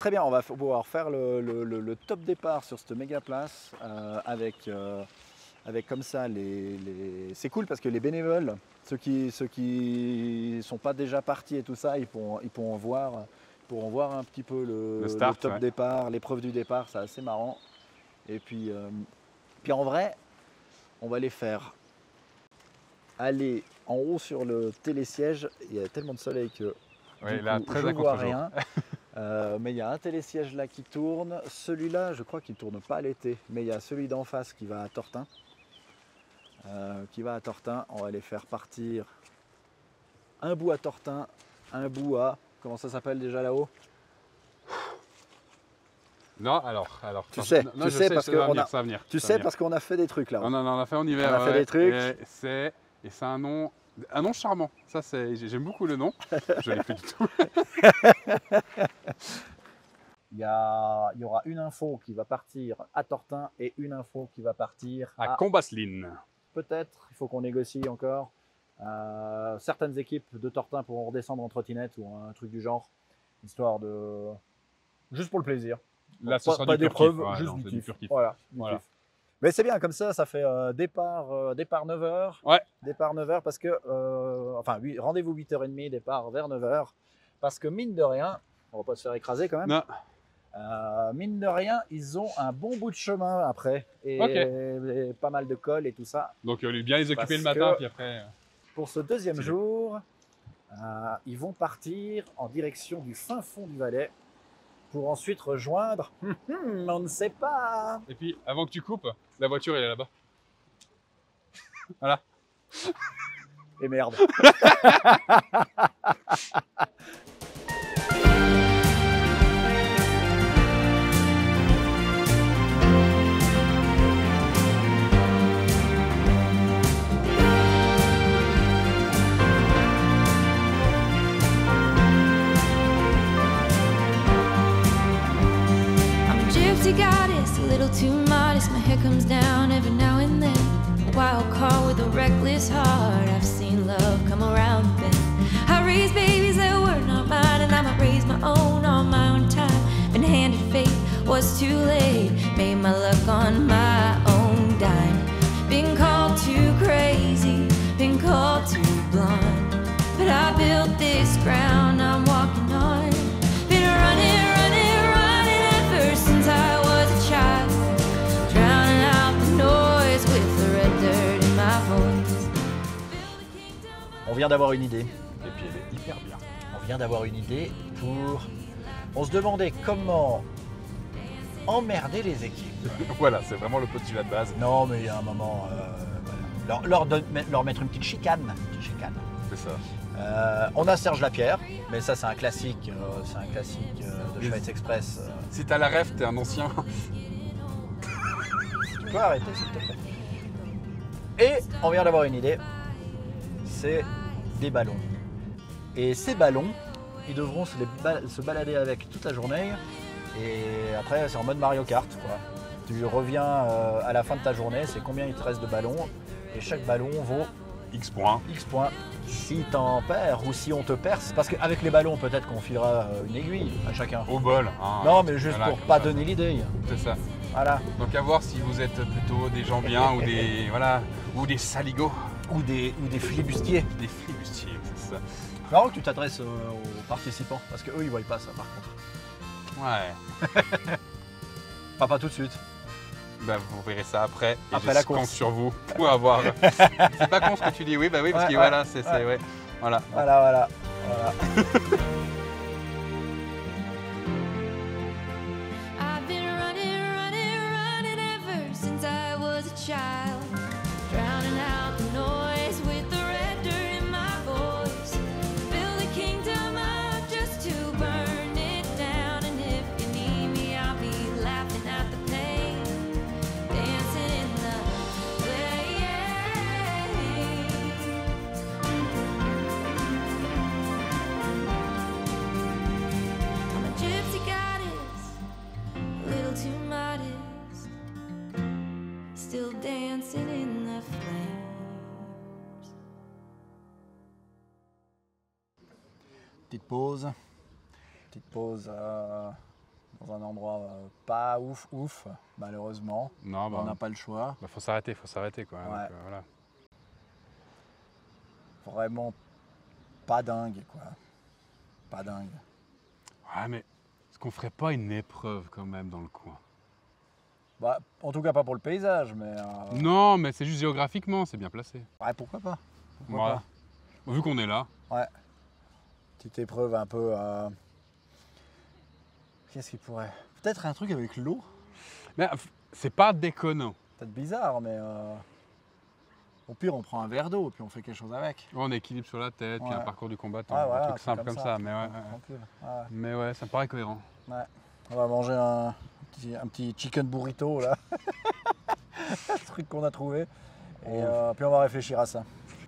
très bien, on va pouvoir faire le top départ sur cette méga place avec comme ça c'est cool parce que les bénévoles, ceux qui sont pas déjà partis et tout ça, ils pourront voir un petit peu le start, top ouais. départ, l'épreuve du départ, c'est assez marrant. Et puis en vrai, on va les faire aller en haut sur le télésiège. Il y a tellement de soleil que Ouais, du là, coup, très je à vois contre-jour. rien. Mais il y a un télésiège là qui tourne. Celui-là, je crois qu'il ne tourne pas l'été. Mais il y a celui d'en face qui va à Tortin. On va les faire partir un bout à Tortin, un bout à... Comment ça s'appelle déjà là-haut? Non, alors. Tu sais, non, tu je sais sais, parce ça va qu'on venir, a... ça va venir. Tu ça va sais venir. parce qu'on a fait des trucs là-haut. Non, on a fait en hiver. On a fait ouais. des trucs. Et c'est un nom charmant. Ça, j'aime beaucoup le nom. Je l'ai plus du tout. Il y aura une info qui va partir à Tortin et une info qui va partir À Combasline. Peut-être, il faut qu'on négocie encore. Certaines équipes de Tortin pourront redescendre en trottinette ou un truc du genre, histoire de... Juste pour le plaisir. Là, ce sera pas du pur d'épreuve, kiff. Ouais, juste non, du c'est kiff. pur kiff. Voilà, Voilà. kiff. Mais c'est bien, comme ça fait départ 9h. Ouais. Départ 9h parce que... enfin, oui, rendez-vous 8h30, départ vers 9h. Parce que mine de rien, on va pas se faire écraser quand même. Non. Mine de rien, ils ont un bon bout de chemin après et pas mal de cols et tout ça. Donc bien les occuper Parce le matin, que puis après. pour ce deuxième jour, ils vont partir en direction du fin fond du Valais pour ensuite rejoindre. On ne sait pas. Et puis, avant que tu coupes, la voiture elle est là-bas. Voilà. Et merde. Goddess, a little too modest. My hair comes down every now and then. A wild card with a reckless heart. I've seen love come around the bend. I raised babies that were not mine, and I'ma raise my own on my own time. Been handed fate, was too late. Made my luck on my own dime. Been called too crazy, been called too blind. But I built this ground I'm walking on. Been running ever since I was a child, drowning out the noise with the red dirt in my voice. On vient d'avoir une idée. Et puis elle est hyper bien. On vient d'avoir une idée pour... On se demandait comment emmerder les équipes. Voilà, c'est vraiment le postulat de base. Non, mais il y a un moment... voilà. Leur mettre une petite chicane. C'est ça. On a Serge Lapierre, mais ça c'est un classique de Schweiz Express. Si t'as la ref, t'es un ancien. Tu peux arrêter s'il te plaît. Et on vient d'avoir une idée, c'est des ballons. Et ces ballons, ils devront se balader avec toute la journée. Et après c'est en mode Mario Kart, quoi. Tu reviens à la fin de ta journée, c'est combien il te reste de ballons. Et chaque ballon vaut X points. X points. Si t'en perds ou si on te perce, parce qu'avec les ballons peut-être qu'on filera une aiguille à chacun. Au bol. Hein. Non mais juste Voilà, pour comme pas ça. donner l'idée. C'est ça. Voilà. Donc à voir si vous êtes plutôt des gens bien ou des voilà ou des saligots. Ou des flibustiers. Des flibustiers, c'est ça. Marrant que tu t'adresses aux participants, parce qu'eux ils voient pas ça par contre. Ouais. Enfin, pas tout de suite. Bah, vous verrez ça après. Et Après la je compte course. sur vous pour avoir. C'est pas con ce que tu dis, oui, bah oui, parce Ouais, que ouais, voilà, c'est ouais. Voilà. Voilà. I've been running ever since I was a child, drowning out the noise with the red dirt in my voice. Build a kingdom up just to burn it down, and if you need me, I'll be laughing at the pain, dancing in the I'm a gypsy goddess, a little too modest, still dancing in the flames. Petite pause. un endroit pas ouf, malheureusement. Non, bah, On n'a pas le choix. bah, faut s'arrêter quoi. Ouais. Donc, voilà. Vraiment pas dingue, quoi. Pas dingue. Ouais, mais est-ce qu'on ferait pas une épreuve quand même dans le coin? Bah, en tout cas pas pour le paysage, mais... Non, mais c'est juste géographiquement, c'est bien placé. Ouais, pourquoi pas. Voilà. Vu qu'on est là. Ouais. Petite épreuve un peu... Qu'est-ce qu'il pourrait... Peut-être un truc avec l'eau. Mais c'est pas déconnant. Peut-être bizarre, mais... Au pire, on prend un verre d'eau, puis on fait quelque chose avec. Ouais, on équilibre sur la tête, puis Ouais. un parcours du combattant, Ouais, un voilà, truc simple comme ça. Mais ouais. Tranquille. Ouais. Mais ouais, ça me paraît cohérent. Ouais. On va manger un petit chicken burrito, là. Le truc qu'on a trouvé. Et puis on va réfléchir à ça.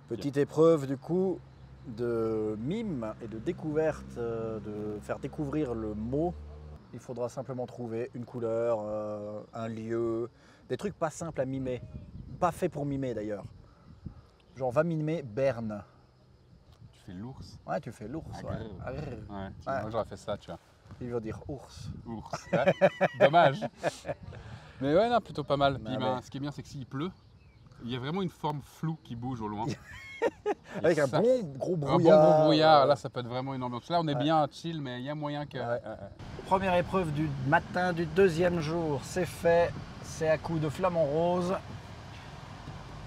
Petite épreuve, du coup, de mime et de découverte, de faire découvrir le mot. Il faudra simplement trouver une couleur, un lieu, des trucs pas simples à mimer. Pas fait pour mimer, d'ailleurs. Genre, va mimer Berne. Tu fais l'ours? Ouais, tu fais l'ours. Ouais. Ouais, moi j'aurais fait ça, tu vois. Il veut dire ours. Ours. Ouais. Dommage. Mais ouais, non, plutôt pas mal. Puis, Ouais, ben, ouais. ce qui est bien, c'est que s'il pleut, il y a vraiment une forme floue qui bouge au loin. Avec Et un ça, bon gros un brouillard. bon gros brouillard, là ça peut être vraiment une ambiance. Là on est Ouais. bien chill, mais il y a moyen que. Ouais. Première épreuve du matin du deuxième jour, c'est fait. C'est à coup de flamant rose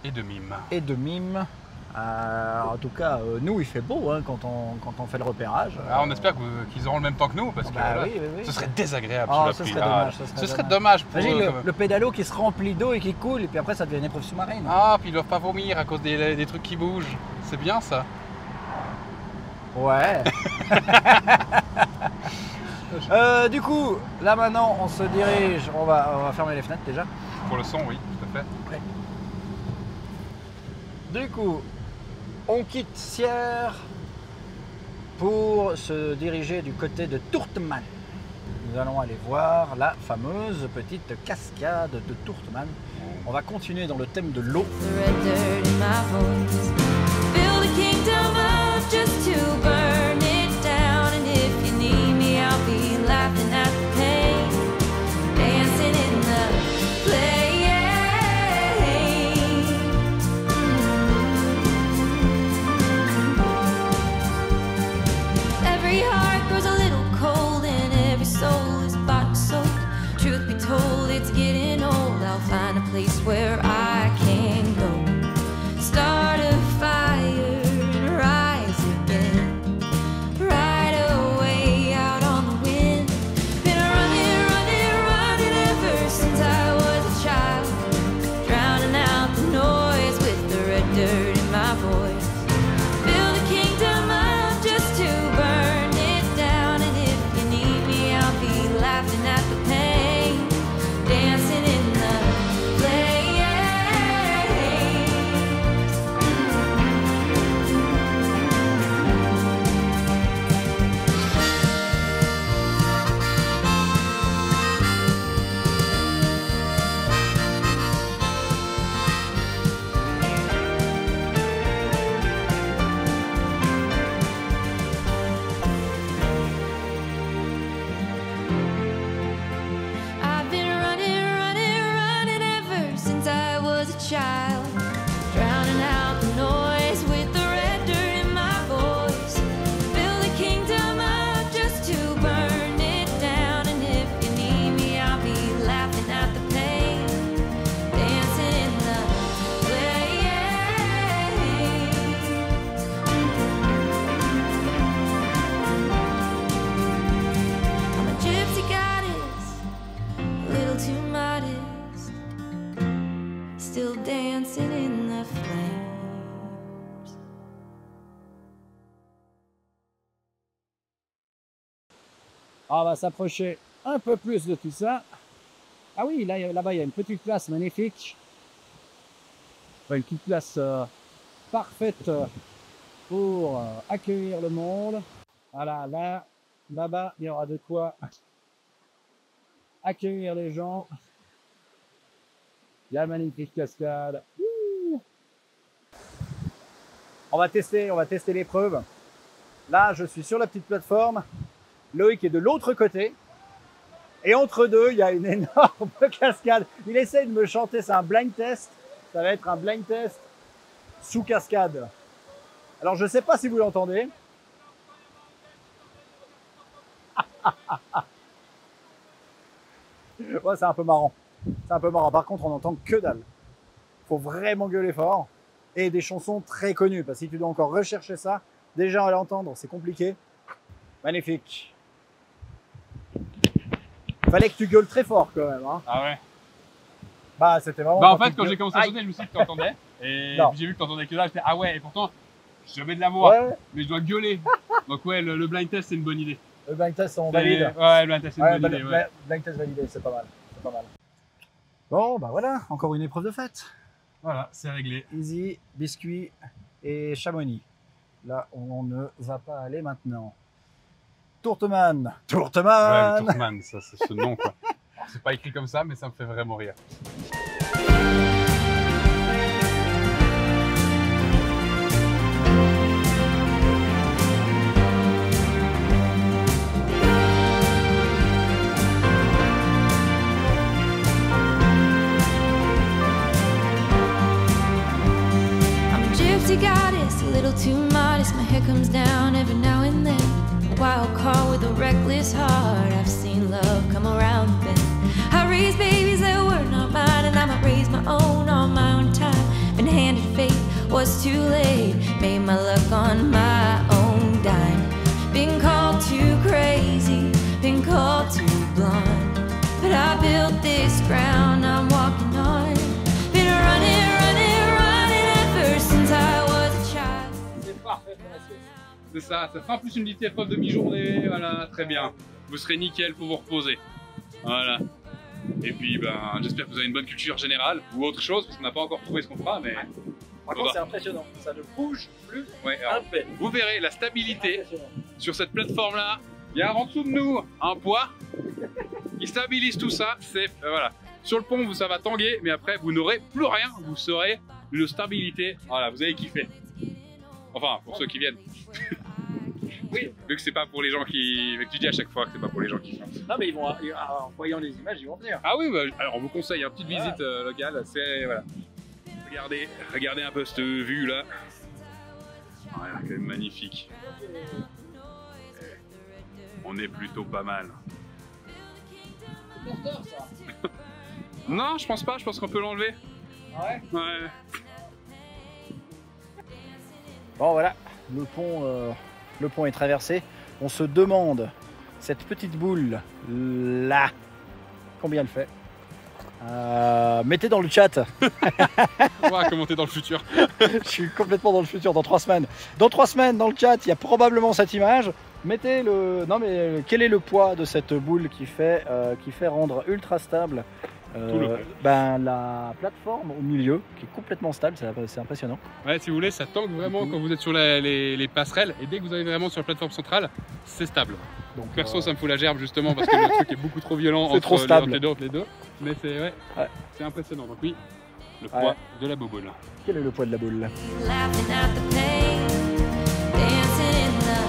Et de mime. et de mime. En tout cas, nous, il fait beau hein, quand on fait le repérage. Ah, on espère qu'ils auront le même temps que nous, parce que Bah là, oui, oui, oui. ce serait désagréable. Ah, sur ce la serait pile. dommage, Ah, ce serait ce serait dommage. dommage pour Imagine eux, quand même. le pédalo qui se remplit d'eau et qui coule, et puis après ça devient une épreuve sous-marine. Ah, puis ils doivent pas vomir à cause des trucs qui bougent. C'est bien ça. Ouais. Du coup, là maintenant, on se dirige. On va fermer les fenêtres déjà. Pour le son, oui, tout à fait. Du coup, on quitte Sierre pour se diriger du côté de Tourteman. Nous allons aller voir la fameuse petite cascade de Tourteman. On va continuer dans le thème de l'eau. The red dirt in my voice. Build a kingdom up just to burn it down. And if you need me, I'll be laughing at the pain, dancing in the flame. Every heart grows a little cold and every soul is bought and sold. Truth be told, it's getting old. I'll find a place where I can go. Start a fire and rise again. Right away out on the wind. Been running, running, running ever since I was a child. Drowning out the noise with the red dirt in my voice. Build a kingdom up just to burn it down. And if you need me, I'll be laughing at the pain, dancing in the flames. I've been running, running, running ever since I was a child. Drowning out the noise with the red dirt in my voice. Build a kingdom up just to burn it down. And if you need me, I'll be laughing at the pain, dancing in the flames. I'm a gypsy goddess, a little too modest, still dancing in the flames. On va s'approcher un peu plus de tout ça. Ah oui, là-bas, il y a une petite place magnifique. Enfin, une petite place parfaite pour accueillir le monde. Voilà, là-bas, il y aura de quoi accueillir les gens. La magnifique cascade. Ouh. On va tester l'épreuve. Là, je suis sur la petite plateforme. Loïc est de l'autre côté. Et entre deux, il y a une énorme cascade. Il essaye de me chanter, c'est un blind test. Ça va être un blind test sous cascade. Alors, je ne sais pas si vous l'entendez. Ouais, c'est un peu marrant. C'est un peu marrant. Par contre, on n'entend que dalle. Faut vraiment gueuler fort. Et des chansons très connues. Parce que si tu dois encore rechercher ça, déjà à l'entendre, c'est compliqué. Magnifique. Fallait que tu gueules très fort quand même. Hein. Ah ouais. Bah, c'était vraiment. Bah, en fait, quand j'ai commencé à chanter, je me suis dit que tu entendais. Et Non. puis j'ai vu que tu entendais que là, j'étais ah ouais, et pourtant, je mets de la voix, Ouais, mais je dois gueuler. Donc, ouais, le blind test, c'est une bonne idée. le blind test, on valide. Ouais, le blind test, c'est une Ouais, bonne idée. Ouais. blind test validé, c'est pas mal. C'est pas mal. Bon, bah voilà, encore une épreuve de fête. Voilà, c'est réglé. Easy, biscuit et Chamonix. Là, on ne va pas aller maintenant. Tourteman. Ouais, Tourteman. le Tourteman, ça, c'est ce nom, quoi. Alors, c'est pas écrit comme ça, mais ça me fait vraiment rire. I'm a gypsy goddess, a little too modest. My hair comes down every now and then. A wild card with a reckless heart. I've seen love come around the bend. I raised babies that were not mine, and I might raise my own on my own time. Been handed fate, was too late. Made my luck on my own dime. Been called too crazy, been called too blind. But I built this ground I'm walking on. Been running, running, running ever since I was a child. C'est parfait pour la sieste. C'est ça, ça fera en plus une petite épreuve de mi-journée, voilà, très bien. Vous serez nickel pour vous reposer. Voilà. Et puis, ben, j'espère que vous avez une bonne culture générale ou autre chose, parce qu'on n'a pas encore trouvé ce qu'on fera, mais. Par contre, c'est impressionnant. Ça ne bouge plus Ouais, un alors, pet. vous verrez la stabilité Impressionnant. sur cette plateforme-là. Il y a en dessous de nous un poids qui stabilise tout ça. C'est voilà. Sur le pont, ça va tanguer, mais après, vous n'aurez plus rien. Vous serez une stabilité. Voilà, vous allez kiffer. Enfin, pour ceux qui viennent. Oui, vu que c'est pas pour les gens qui. Vu que tu dis à chaque fois que c'est pas pour les gens qui font. Non, mais ils vont, en voyant les images, ils vont venir. Ah oui, bah, alors on vous conseille une petite Voilà. visite locale. C'est voilà. Regardez un peu cette vue là. Voilà, quand même magnifique. On est plutôt pas mal. Non, je pense pas. Je pense qu'on peut l'enlever. Ouais. Ouais. Bon, voilà, le pont est traversé. On se demande, cette petite boule là, combien elle fait? Mettez dans le chat. On va commenter dans le futur. Je suis complètement dans le futur, dans 3 semaines. Dans 3 semaines, dans le chat, il y a probablement cette image. Mettez le. Non, mais quel est le poids de cette boule qui fait rendre ultra stable la plateforme au milieu, qui est complètement stable, c'est impressionnant. Ouais, si vous voulez, ça tangue vraiment quand vous êtes sur les passerelles. Et dès que vous arrivez vraiment sur la plateforme centrale, c'est stable. Donc, Perso, ça me fout la gerbe justement parce que le truc est beaucoup trop violent C'est trop stable. entre les deux. Mais c'est ouais, c'est impressionnant. Donc oui, le poids de la boboule. Quel est le poids de la boule? Laughing at the pain, dancing in the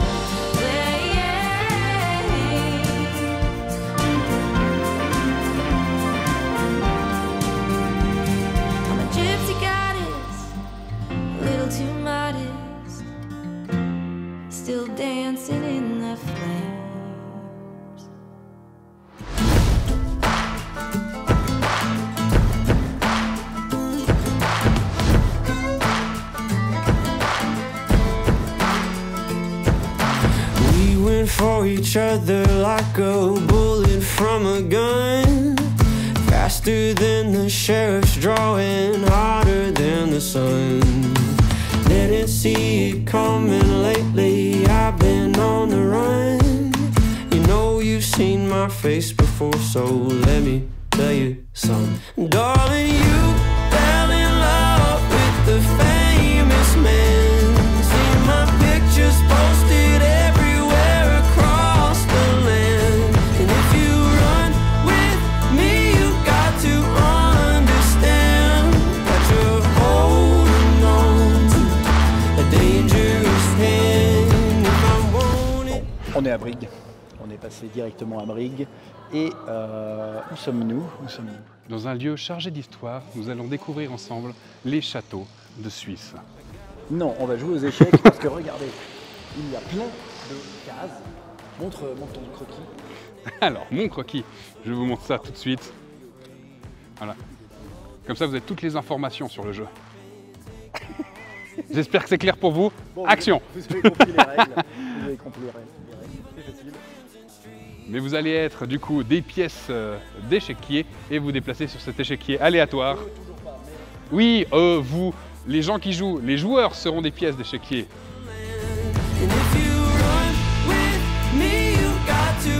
I'm a gypsy goddess, a little too modest, still dancing in the flames. For each other like a bullet from a gun, faster than the sheriff's drawing, hotter than the sun. Didn't see it coming lately, I've been on the run. You know you've seen my face before, so let me tell you something. Darling, you fell in love with the famous man. See my pictures posted everywhere across the land. And if you run with me, you got to understand that you're holding on to a dangerous hand. If I want it. On est à Brigue. On est passé directement à Brigue Et où sommes-nous? Dans un lieu chargé d'histoire, nous allons découvrir ensemble les châteaux de Suisse. Non, on va jouer aux échecs parce que regardez, il y a plein de cases. Montre ton croquis. Alors, mon croquis, je vous montre ça tout de suite. Voilà. Comme ça, vous avez toutes les informations sur le jeu. J'espère que c'est clair pour vous. Bon, Action! Vous avez compris les règles. Vous avez compris les règles. C'est facile. Mais vous allez être du coup des pièces d'échiquier et vous déplacer sur cet échiquier aléatoire. Toujours pas, mais... Oui, vous, les gens qui jouent, les joueurs seront des pièces d'échiquier. And if you run with me, you got to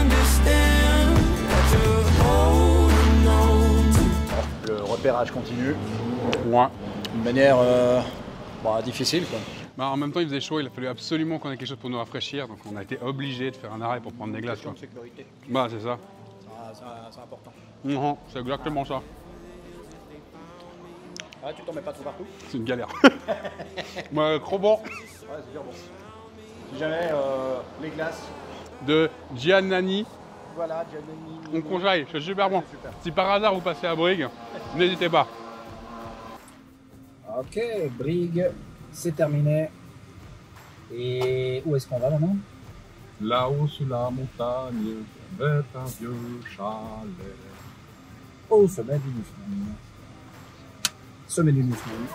understand that you're holding on to. Le repérage continue. Ouais. D'une manière difficile, quoi. Bah, en même temps, il faisait chaud, il a fallu absolument qu'on ait quelque chose pour nous rafraîchir, donc on a été obligé de faire un arrêt pour prendre des glaces. Quoi. De sécurité. Bah, c'est ça. C'est important. Non, c'est exactement ça. Ah, tu t'en mets pas trop partout? C'est une galère. Ouais, trop bon. Ouais, c'est bien bon. Si jamais les glaces. De Giannani, Voilà, Giannini. on conseille, c'est super bon. Super. Si par hasard vous passez à Brigue, n'hésitez pas. Ok, Brigue, c'est terminé. Et où est-ce qu'on va maintenant? Là-haut sur la montagne, avait un vieux chalet. Au sommet du Newfoundland. Sommet du Newfoundland.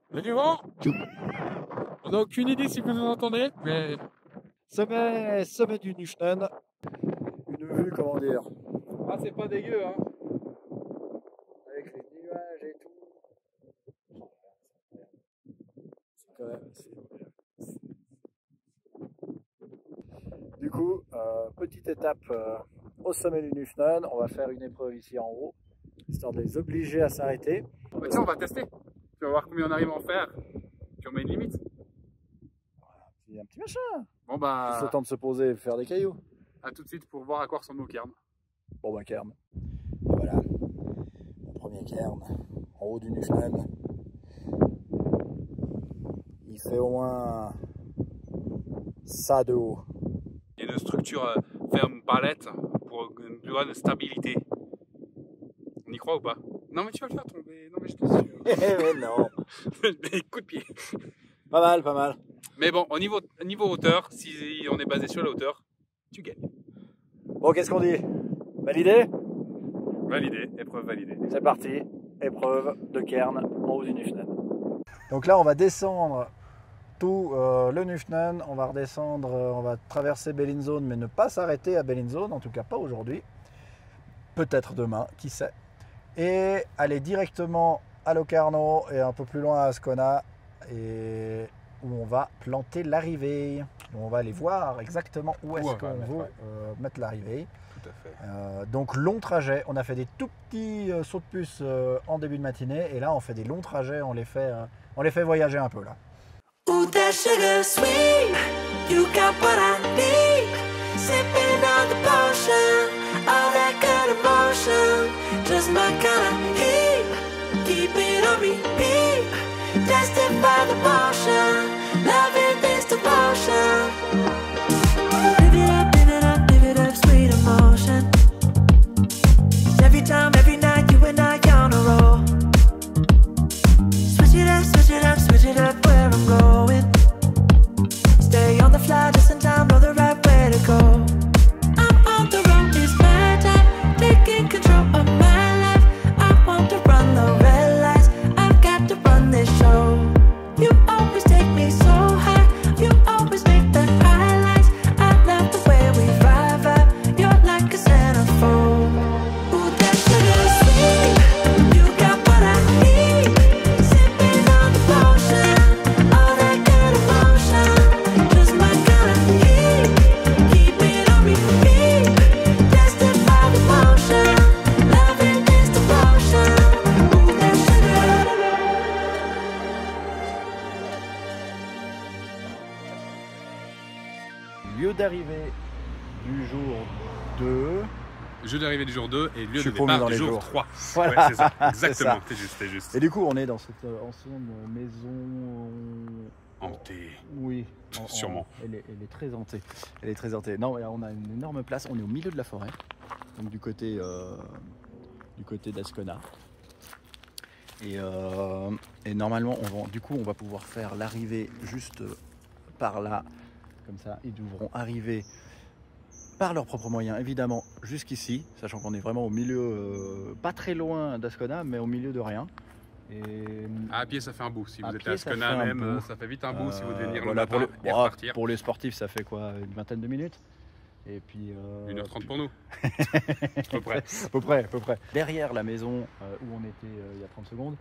Il y a du vent. On n'a aucune idée si vous nous entendez, mais Sommet du Newfoundland. Une vue, comment dire, Ah, c'est pas dégueu, hein. avec les nuages et tout. C'est quand même. Du coup, petite étape au sommet du Newfoundland. On va faire une épreuve ici en haut, histoire de les obliger à s'arrêter. Bah, tiens, on va tester. Tu vas voir combien on arrive à en faire. Puis on met une limite. C'est un petit machin. Bon bah, Juste le temps de se poser et faire des cailloux. à tout de suite pour voir à quoi ressemble nos cairns. Bon bah cairn. Et voilà, le premier cairn en haut du Newfoundland. Il fait au moins ça de haut. Il y a une structure ferme palette pour une plus grande stabilité. On y croit ou pas? Non mais tu vas le faire tomber, non mais je te suis. Mais non. Des coups de pied. Pas mal, pas mal. Mais bon, au niveau hauteur, si on est basé sur la hauteur, tu gagnes. Bon, qu'est-ce qu'on dit? Validé? Validé, épreuve validée. C'est parti. Épreuve de cairn en haut du Newfoundland. Donc là, on va descendre tout le Newfoundland. On va redescendre, on va traverser Bellinzone, mais ne pas s'arrêter à Bellinzone, en tout cas pas aujourd'hui. Peut-être demain, qui sait. Et aller directement à Locarno et un peu plus loin à Ascona, et où on va planter l'arrivée. On va aller voir exactement où est-ce qu'on veut mettre l'arrivée. Tout à fait. Donc long trajet, on a fait des tout petits sauts de puce en début de matinée, et là on fait des longs trajets, on les fait voyager un peu là. Ooh, that sugar sweet, you got what I need. Sipping on the potion, all that good emotion, just my kind of heat. Keep it on repeat, tested by the motion, loving this devotion. Live it up, live it up, live it up, sweet emotion. Every time, every night, you and I on a roll. Switch it up, switch it up, switch it up where I'm going. Stay on the fly just in time, know the right way to go. I'm on the road, it's my time, taking control of my life. I want to run the red lights, I've got to run this show. You always take me so high, you always make the highlights. I love the way we vibe, you're like a centerfold. Ooh, that sugar sweet, you got what I need. Sipping on the potion, all that good emotion, just my kind of heat. Keep it on repeat, tested by the motion, loving this devotion. Ooh, that sugar. Lieu d'arrivée du jour 2. Jeu d'arrivée du jour 2 et lieu Je suis de paumé départ dans du les jour jours. 3. Voilà, Ouais, c'est ça, c'est exactement, ça. t'es juste. Et du coup, on est dans cette ancienne maison. Hanté. Oui, Sûrement. Elle est très hantée. Elle est très hantée. Non, on a une énorme place. On est au milieu de la forêt, donc du côté d'Ascona. Et normalement, on va pouvoir faire l'arrivée juste par là, comme ça. Ils devront arriver par leurs propres moyens, évidemment, jusqu'ici, sachant qu'on est vraiment au milieu, pas très loin d'Ascona, mais au milieu de rien. Et À pied, ça fait un bout. Si vous À êtes pied, à ça Ascona fait un même, bout. ça fait vite un bout si vous devez venir voilà, le matin et repartir. pour les sportifs, ça fait quoi, une vingtaine de minutes. Et puis 1h30 pour nous. À peu près. à peu près. Derrière la maison où on était il y a 30 secondes,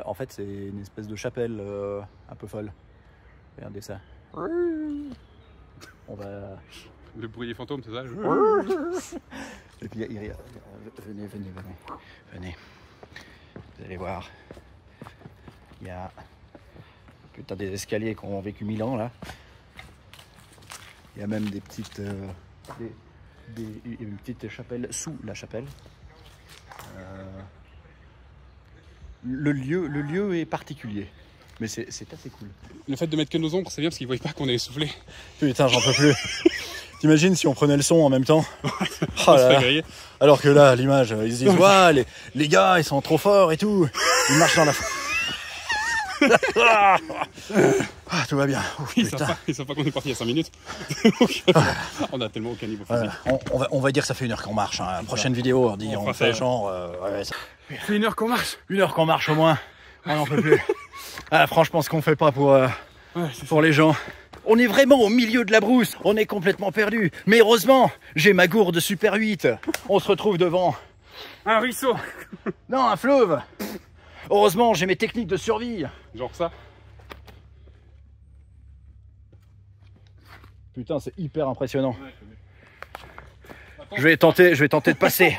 en fait, c'est une espèce de chapelle un peu folle. Regardez ça. On va. Le bruit des fantômes, c'est ça Et puis venez. Vous allez voir. Il y a putain des escaliers qui ont vécu 1000 ans là. Il y a même des petites une petite chapelle sous la chapelle. Le lieu est particulier, mais c'est assez cool. Le fait de mettre que nos ombres, c'est bien parce qu'ils ne voient pas qu'on est essoufflé. Putain, j'en peux plus. T'imagines si on prenait le son en même temps? Oh On se là fait là. griller. Alors que là, l'image, ils se disent ouais, les gars, ils sont trop forts et tout. Ils marchent dans la. Ah, tout va bien. Oh, Ils putain. savent pas qu'on est parti il y a 5 minutes. Donc, on a tellement aucun niveau physique. Voilà. On va dire que ça fait 1 heure qu'on marche. Hein. Prochaine vidéo, on fera fait ça. genre. Ouais, ça... Ça fait 1 heure qu'on marche. 1 heure qu'on marche au moins. On n'en peut plus. Ah, franchement, ce qu'on fait pas pour les gens. On est vraiment au milieu de la brousse. On est complètement perdu. Mais heureusement, j'ai ma gourde Super 8. On se retrouve devant. Un ruisseau. Non, un fleuve. Heureusement, j'ai mes techniques de survie. Genre ça. Putain, c'est hyper impressionnant. Je vais tenter de passer.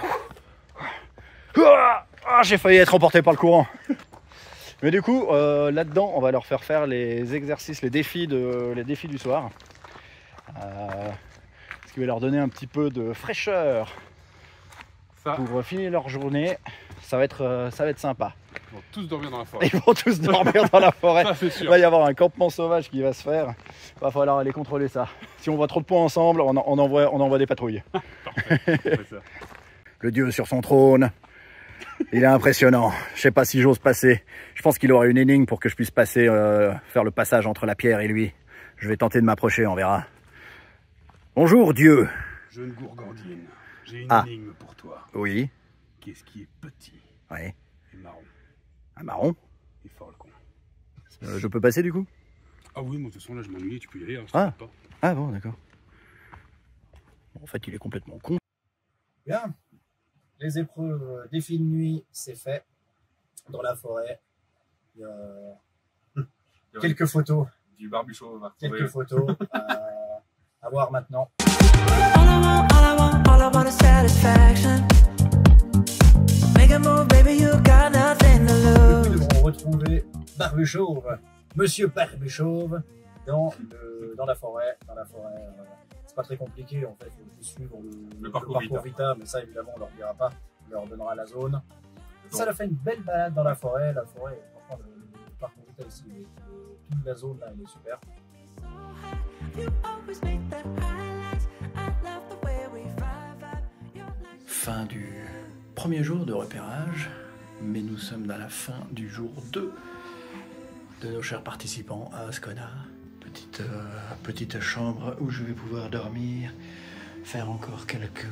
Ah, j'ai failli être emporté par le courant. Mais du coup, là-dedans, on va leur faire les exercices, les défis du soir. Ce qui va leur donner un petit peu de fraîcheur Ça. pour finir leur journée. Ça va être sympa. Ils vont tous dormir dans la forêt. Ils vont tous dormir dans la forêt. Ça, c'est Il sûr. va y avoir un campement sauvage qui va se faire. Il va falloir aller contrôler ça. Si on voit trop de points ensemble, on envoie des patrouilles. C'est ça. Le dieu sur son trône. Il est impressionnant. Je sais pas si j'ose passer. Je pense qu'il aura une énigme pour que je puisse passer, faire le passage entre la pierre et lui. Je vais tenter de m'approcher, on verra. Bonjour, dieu. Jeune gourgandine, j'ai une Ah. énigme pour toi. Oui. Qu'est-ce qui est petit Ouais. et marron Un marron. et fort le con? Je peux passer du coup? Ah oui, moi de toute façon là je m'ennuie, tu peux y aller, hein, je Ah. t'embête pas. Ah bon, d'accord. Bon, en fait, il est complètement con. Bien. Les épreuves défi de nuit, c'est fait. dans la forêt. Il y a quelques photos. Du barbuchot, on va retrouver. Quelques photos à voir maintenant. All I want is satisfaction. Make a move, baby, you got nothing to lose. Nous devrons retrouver Barbuchauve, Monsieur Barbuchauve, dans la forêt. C'est pas très compliqué, en fait, il faut juste suivre le parcours Vita, mais ça, évidemment, on leur dira pas, on leur donnera la zone. Ça leur fait une belle balade dans la forêt. La forêt, franchement, le parcours Vita ici, toute la zone là, elle est super. Fin du premier jour de repérage, mais nous sommes dans la fin du jour 2 de nos chers participants à Ascona. Petite chambre où je vais pouvoir dormir, faire encore quelques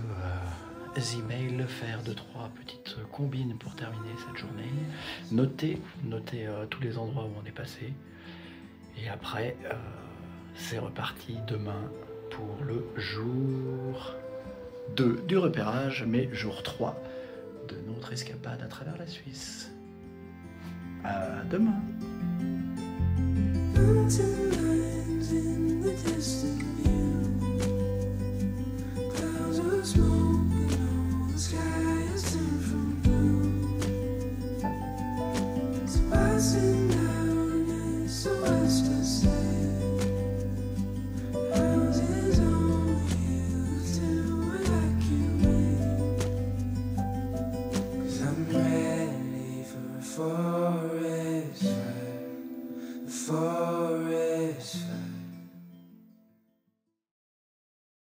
emails, faire 2-3 petites combines pour terminer cette journée, noter tous les endroits où on est passé, et après c'est reparti demain pour le jour 2 du repérage, mais jour 3 de notre escapade à travers la Suisse. À demain. Mountain lions in the distance.